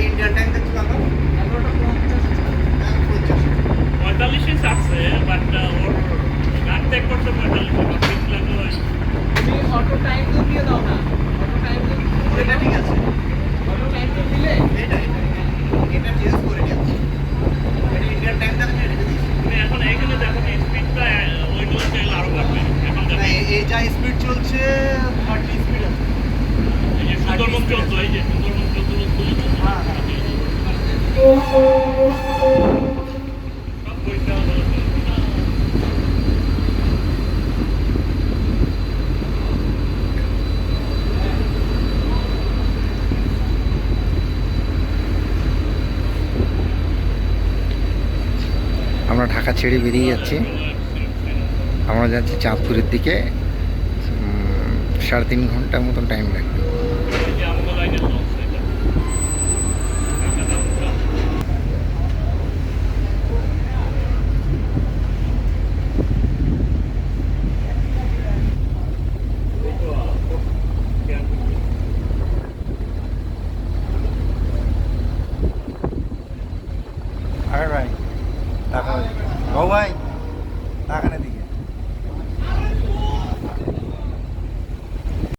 Indian time দেখতে পারবো 45 আছে বাট ওর গান চেক করতে 45 লাগলো। তুমি অটো টাইম তো দিয়ে দাও না, অটো টাইম তো এটা ঠিক আছে, অটো টাইম তো দিলে এটা চেঞ্জ করে দিচ্ছি। এটা ইন্ডিয়ান টাইম দেখেন, এটা দিচ্ছি। তুমি এখন এখানে দেখো স্পিডটা ওইগুলো চাইলে আরো বাড়বে। এখন দেখো এই যা স্পিড চলছে 30 স্পিড আছে। এই যে সুন্দরবন চলতো, এই যে সুন্দরবন চলতো হ্যাঁ হ্যাঁ সব পরীক্ষা হলো। আমরা ঢাকা ছেড়ে বেরিয়ে যাচ্ছি। আমরা যাচ্ছি চাঁদপুরের দিকে। 3.5 ঘন্টার মতন টাইম লাগবে।